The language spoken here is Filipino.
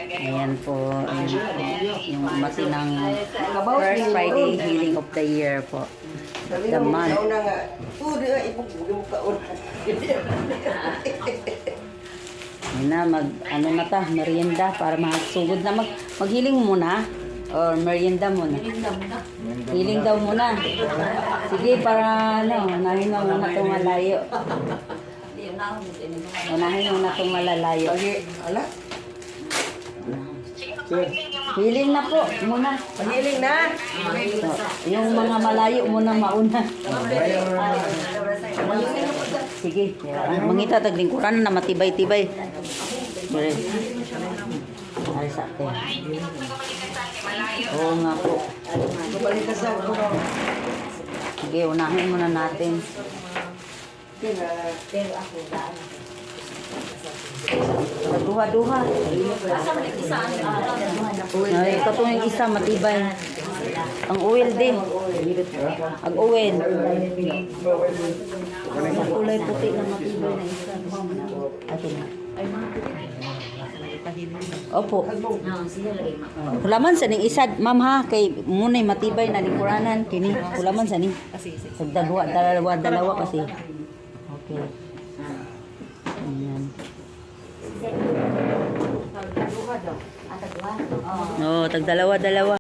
Ayan po, yung mati ng first Friday healing of the year po. The month. Ayan na, ano na ta, merienda para magsugod na. Maghiling muna or merienda muna. Healing daw muna. Sige, para unahin mo muna itong malayo. Unahin mo na itong malalayo. Healing na po muna. Healing na. Yung mga malayo muna mauna. Sige, mangita taglingkuran na matibay-tibay. Dire. Ay sa atin. Oo nga po. Sige, unahin muna natin. Duha-duha. Ay, ito po yung isa, matibay. Ang oil din. Ang oil. Ang kulay puti na matibay na isa. Ito na. Opo. Kulaman sa ning isa, ma'am ha, kay munay matibay na lingkuranan. Kini, kulaman sa ning. Dalawa kasi. Okay. Ayan. Oo, tag dalawa-dalawa.